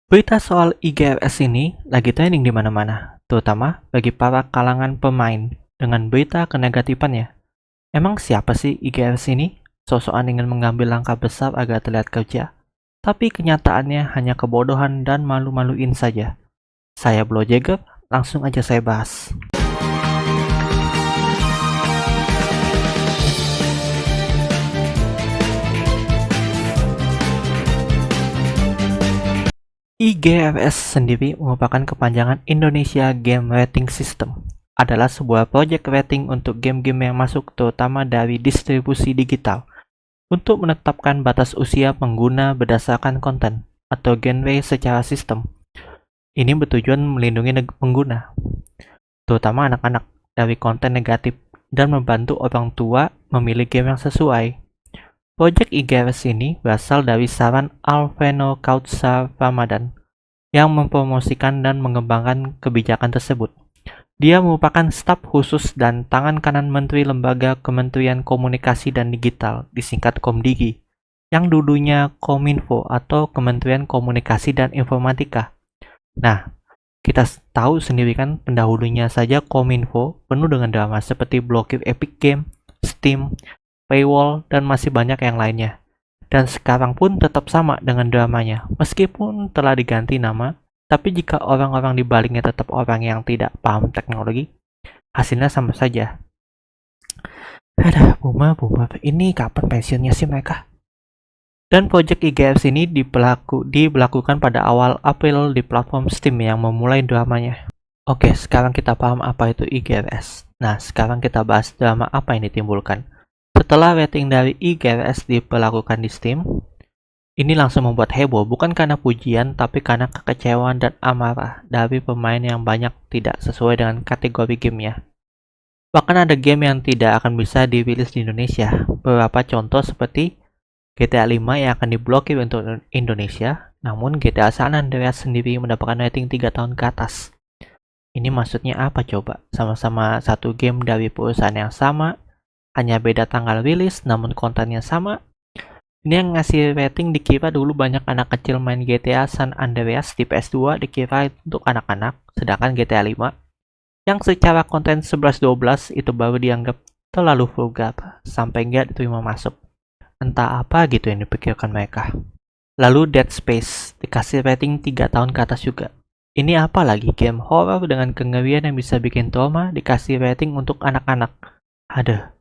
Berita soal IGFS ini lagi trending di mana-mana, terutama bagi para kalangan pemain dengan berita kenegatifannya. Emang siapa sih IGFS ini? Sosokan ingin mengambil langkah besar agar terlihat kerja, tapi kenyataannya hanya kebodohan dan malu-maluin saja. Saya Blo Jagger, langsung aja saya bahas. IGFS sendiri merupakan kepanjangan Indonesia Game Rating System. Adalah sebuah proyek rating untuk game-game yang masuk terutama dari distribusi digital untuk menetapkan batas usia pengguna berdasarkan konten atau genre secara sistem. Ini bertujuan melindungi pengguna, terutama anak-anak, dari konten negatif dan membantu orang tua memilih game yang sesuai. Project IGFS ini berasal dari saran Alveno Kautsar Ramadan yang mempromosikan dan mengembangkan kebijakan tersebut. Dia merupakan staf khusus dan tangan kanan Menteri Lembaga Kementerian Komunikasi dan Digital, disingkat Komdigi, yang dulunya Kominfo atau Kementerian Komunikasi dan Informatika. Nah, kita tahu sendiri kan pendahulunya saja Kominfo penuh dengan drama seperti blokir Epic Game, Steam, paywall, dan masih banyak yang lainnya. Dan sekarang pun tetap sama dengan dramanya, meskipun telah diganti nama, tapi jika orang-orang di baliknya tetap orang yang tidak paham teknologi, hasilnya sama saja. Ada boomer, ini kapan pensiunnya sih mereka? Dan project IGFS ini diberlakukan pada awal April di platform Steam yang memulai dramanya. Oke, sekarang kita paham apa itu IGFS. Nah, sekarang kita bahas drama apa yang ditimbulkan. Setelah rating dari IGFS diberlakukan di Steam, ini langsung membuat heboh bukan karena pujian tapi karena kekecewaan dan amarah dari pemain yang banyak tidak sesuai dengan kategori gamenya. Bahkan ada game yang tidak akan bisa dirilis di Indonesia. Beberapa contoh seperti GTA 5 yang akan diblokir untuk Indonesia, namun GTA San Andreas sendiri mendapatkan rating 3 tahun ke atas. Ini maksudnya apa coba? Sama-sama satu game dari perusahaan yang sama, hanya beda tanggal rilis namun kontennya sama. Ini yang ngasih rating dikira dulu banyak anak kecil main GTA San Andreas di PS2 dikira untuk anak-anak, sedangkan GTA 5 yang secara konten 11-12 itu baru dianggap terlalu vulgar sampai nggak diterima masuk. Entah apa gitu yang dipikirkan mereka. Lalu Dead Space dikasih rating 3 tahun ke atas juga. Ini apa lagi game horror dengan kengerian yang bisa bikin trauma dikasih rating untuk anak-anak. Ada.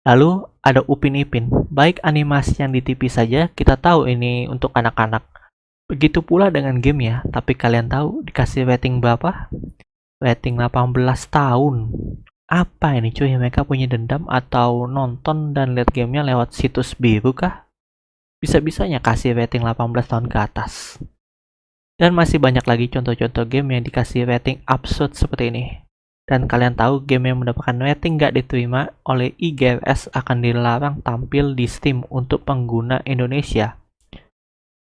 Lalu ada Upin Ipin, baik animasi yang di TV saja kita tahu ini untuk anak-anak. Begitu pula dengan game ya, tapi kalian tahu dikasih rating berapa? Rating 18 tahun. Apa ini cuy, mereka punya dendam atau nonton dan lihat gamenya lewat situs biru kah? Bisa-bisanya kasih rating 18 tahun ke atas. Dan masih banyak lagi contoh-contoh game yang dikasih rating absurd seperti ini. Dan kalian tahu game yang mendapatkan rating gak diterima oleh IGFS akan dilarang tampil di Steam untuk pengguna Indonesia.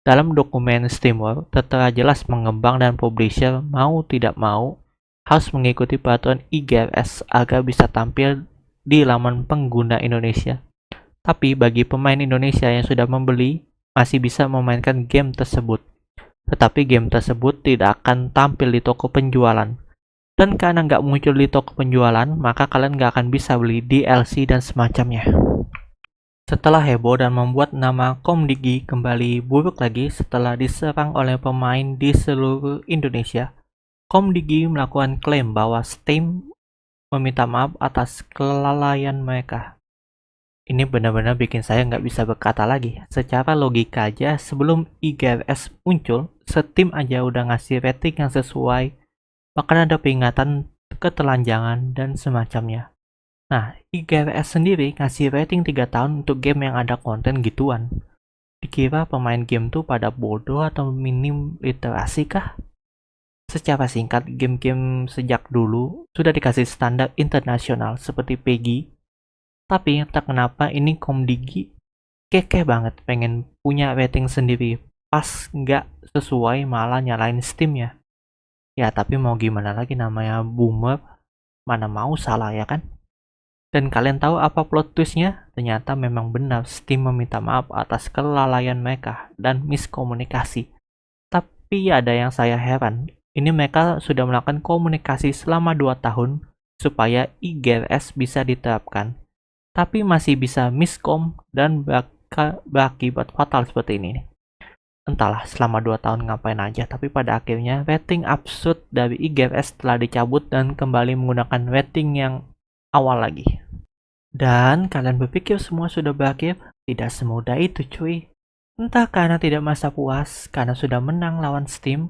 Dalam dokumen Steamworld tertera jelas pengembang dan publisher mau tidak mau harus mengikuti peraturan IGFS agar bisa tampil di laman pengguna Indonesia. Tapi bagi pemain Indonesia yang sudah membeli, masih bisa memainkan game tersebut. Tetapi game tersebut tidak akan tampil di toko penjualan. Dan karena nggak muncul di toko penjualan, maka kalian nggak akan bisa beli DLC dan semacamnya. Setelah heboh dan membuat nama Komdigi kembali buruk lagi setelah diserang oleh pemain di seluruh Indonesia, Komdigi melakukan klaim bahwa Steam meminta maaf atas kelalaian mereka. Ini benar-benar bikin saya nggak bisa berkata lagi. Secara logika aja, sebelum IGFS muncul, Steam aja udah ngasih rating yang sesuai, bahkan ada peringatan ketelanjangan dan semacamnya. Nah, IGFS sendiri ngasih rating 3 tahun untuk game yang ada konten gituan. Dikira pemain game tuh pada bodoh atau minim literasi kah? Secara singkat, game-game sejak dulu sudah dikasih standar internasional seperti PEGI. Tapi entah kenapa ini Komdigi kekeh banget pengen punya rating sendiri. Pas nggak sesuai malah nyalain Steam-nya. Ya tapi mau gimana lagi, namanya boomer, mana mau salah ya kan? Dan kalian tahu apa plot twistnya? Ternyata memang benar Steam meminta maaf atas kelalaian mereka dan miskomunikasi. Tapi Tapi ada yang saya heran, ini mereka sudah melakukan komunikasi selama 2 tahun supaya IGRS bisa diterapkan, tapi masih bisa miskom dan berakibat fatal seperti ini. Entahlah selama 2 tahun ngapain aja, tapi pada akhirnya rating absurd dari IGRS telah dicabut dan kembali menggunakan rating yang awal lagi. Dan kalian berpikir semua sudah berakhir? Tidak semudah itu cuy. Entah karena tidak merasa puas, karena sudah menang lawan Steam,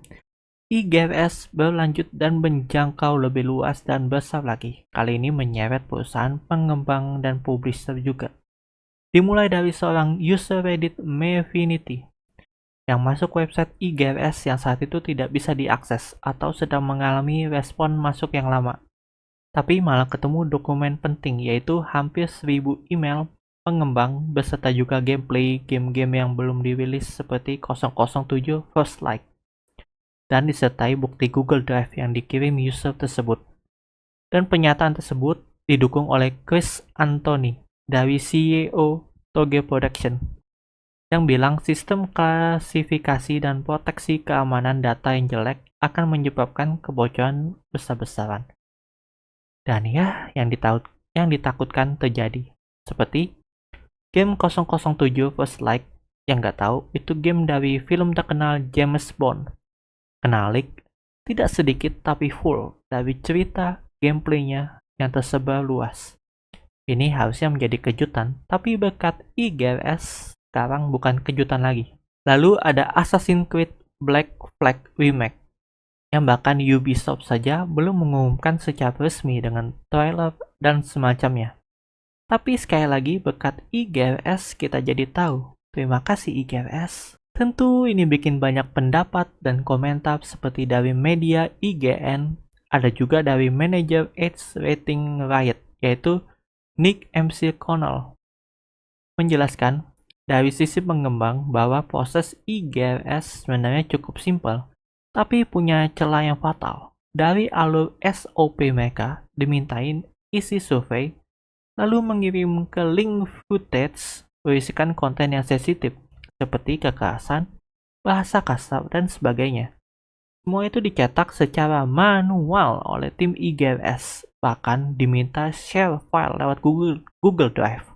IGRS berlanjut dan menjangkau lebih luas dan besar lagi. Kali ini menyeret perusahaan pengembang dan publisher juga. Dimulai dari seorang user Reddit Mevinity yang masuk website IGRS yang saat itu tidak bisa diakses atau sedang mengalami respon masuk yang lama. Tapi malah ketemu dokumen penting yaitu hampir 1000 email pengembang beserta juga gameplay game-game yang belum dirilis seperti 007 First Light dan disertai bukti Google Drive yang dikirim user tersebut. Dan pernyataan tersebut didukung oleh Chris Anthony dari CEO Toge Production yang bilang sistem klasifikasi dan proteksi keamanan data yang jelek akan menyebabkan kebocoran besar-besaran. Dan ya, yang ditakutkan terjadi. Seperti game 007 First Light yang nggak tahu itu game dari film terkenal James Bond. Kena leak tidak sedikit tapi full dari cerita gameplaynya yang tersebar luas. Ini harusnya menjadi kejutan, tapi berkat IGRS sekarang bukan kejutan lagi. Lalu ada Assassin's Creed Black Flag Remake yang bahkan Ubisoft saja belum mengumumkan secara resmi dengan trailer dan semacamnya. Tapi sekali lagi berkat IGRS kita jadi tahu. Terima kasih IGRS. Tentu ini bikin banyak pendapat dan komentar seperti dari media IGN, ada juga dari manajer Age Rating Riot, yaitu Nick MC Connell. Menjelaskan, dari sisi pengembang bahwa proses IGRS sebenarnya cukup simpel, tapi punya celah yang fatal. Dari alur SOP mereka dimintain isi survei, lalu mengirim ke link footage berisikan konten yang sensitif, seperti kekerasan, bahasa kasar, dan sebagainya. Semua itu dicetak secara manual oleh tim IGRS, bahkan diminta share file lewat Google Drive.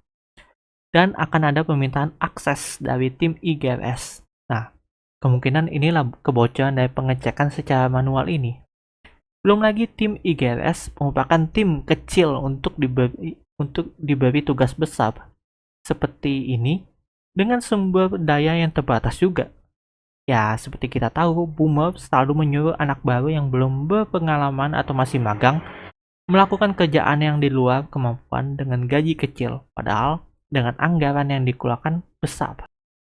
Dan akan ada permintaan akses dari tim IGRS. Nah, kemungkinan inilah kebocoran dari pengecekan secara manual ini. Belum lagi tim IGRS merupakan tim kecil untuk diberi tugas besar seperti ini dengan sumber daya yang terbatas juga. Ya, seperti kita tahu, boomer selalu menyuruh anak baru yang belum berpengalaman atau masih magang melakukan kerjaan yang di luar kemampuan dengan gaji kecil, padahal dengan anggaran yang dikeluarkan besar.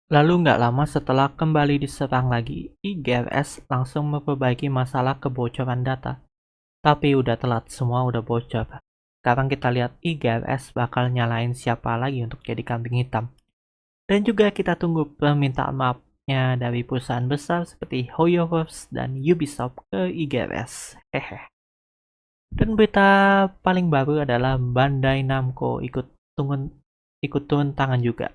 Lalu nggak lama setelah kembali diserang lagi, IGRS langsung memperbaiki masalah kebocoran data. Tapi udah telat, semua udah bocor. Sekarang kita lihat IGRS bakal nyalain siapa lagi untuk jadi kambing hitam. Dan juga kita tunggu permintaan maafnya dari perusahaan besar seperti HoYoverse dan Ubisoft ke IGRS. Hehe. Dan berita paling baru adalah Bandai Namco ikut turun tangan juga.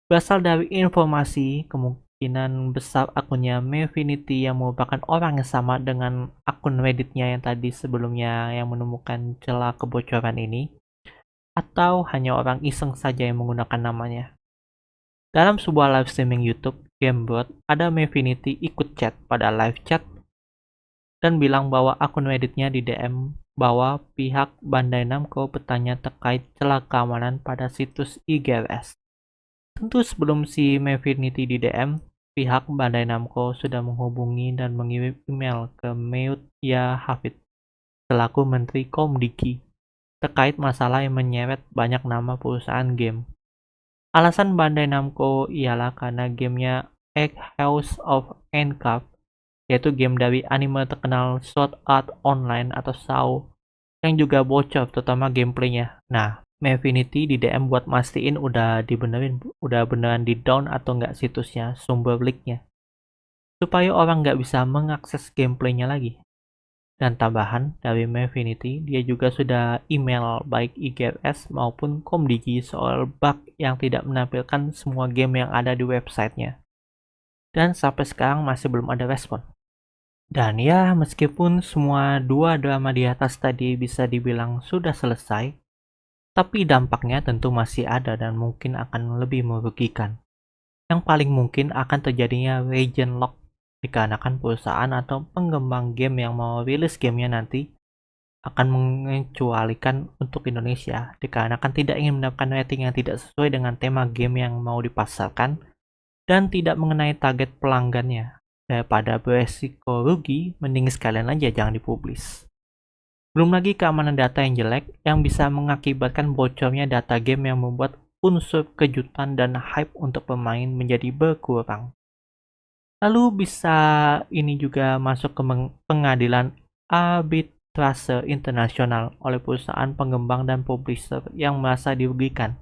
Berasal dari informasi kemungkinan besar akunnya Mevinity yang merupakan orang yang sama dengan akun Redditnya yang tadi sebelumnya yang menemukan celah kebocoran ini, atau hanya orang iseng saja yang menggunakan namanya. Dalam sebuah live streaming YouTube Gamebird, ada Mevinity ikut chat pada live chat dan bilang bahwa akun Redditnya di DM bahwa pihak Bandai Namco bertanya terkait celah keamanan pada situs IGRS. Tentu sebelum si Mevinity di DM, pihak Bandai Namco sudah menghubungi dan mengirim email ke Meuya Hafid selaku Menteri Komdiki terkait masalah yang menyeret banyak nama perusahaan game. Alasan Bandai Namco ialah karena gamenya Egg House of Endcraft, yaitu game dari anime terkenal Sword Art Online atau SAO, yang juga bocor terutama gameplaynya. Nah, Mevinity di DM buat mastiin udah beneran di down atau nggak situsnya, sumber leaknya, supaya orang nggak bisa mengakses gameplaynya lagi. Dan tambahan dari Mevinity, dia juga sudah email baik IGRS maupun Komdigi soal bug yang tidak menampilkan semua game yang ada di websitenya. dan sampai sekarang masih belum ada respon. Dan ya, meskipun semua dua drama di atas tadi bisa dibilang sudah selesai, tapi dampaknya tentu masih ada dan mungkin akan lebih merugikan. Yang paling mungkin akan terjadinya region lock, dikarenakan perusahaan atau pengembang game yang mau rilis gamenya nanti akan mengecualikan untuk Indonesia, dikarenakan tidak ingin mendapatkan rating yang tidak sesuai dengan tema game yang mau dipasarkan dan tidak mengenai target pelanggannya. Daripada beresiko rugi, mending sekalian aja jangan dipublis. Belum lagi keamanan data yang jelek yang bisa mengakibatkan bocornya data game yang membuat unsur kejutan dan hype untuk pemain menjadi berkurang. Lalu bisa ini juga masuk ke pengadilan arbitrase internasional oleh perusahaan pengembang dan publisher yang merasa dirugikan.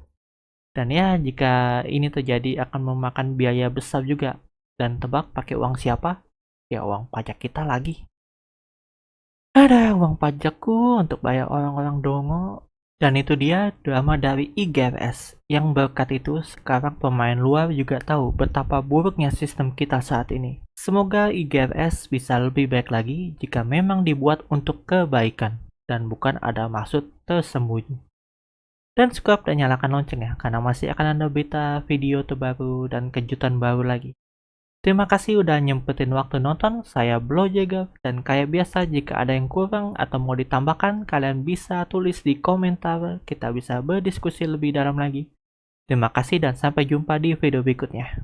Dan ya, jika ini terjadi akan memakan biaya besar juga. Dan tebak pakai uang siapa? Ya uang pajak kita lagi. Ada uang pajakku untuk bayar orang-orang dongo. Dan itu dia drama dari IGRS. Yang berkat itu sekarang pemain luar juga tahu betapa buruknya sistem kita saat ini. Semoga IGRS bisa lebih baik lagi jika memang dibuat untuk kebaikan dan bukan ada maksud tersembunyi. Dan subscribe dan nyalakan lonceng ya, karena masih akan ada berita video terbaru dan kejutan baru lagi. Terima kasih udah nyempetin waktu nonton, saya Blow Jagger, dan kayak biasa jika ada yang kurang atau mau ditambahkan, kalian bisa tulis di komentar, kita bisa berdiskusi lebih dalam lagi. Terima kasih dan sampai jumpa di video berikutnya.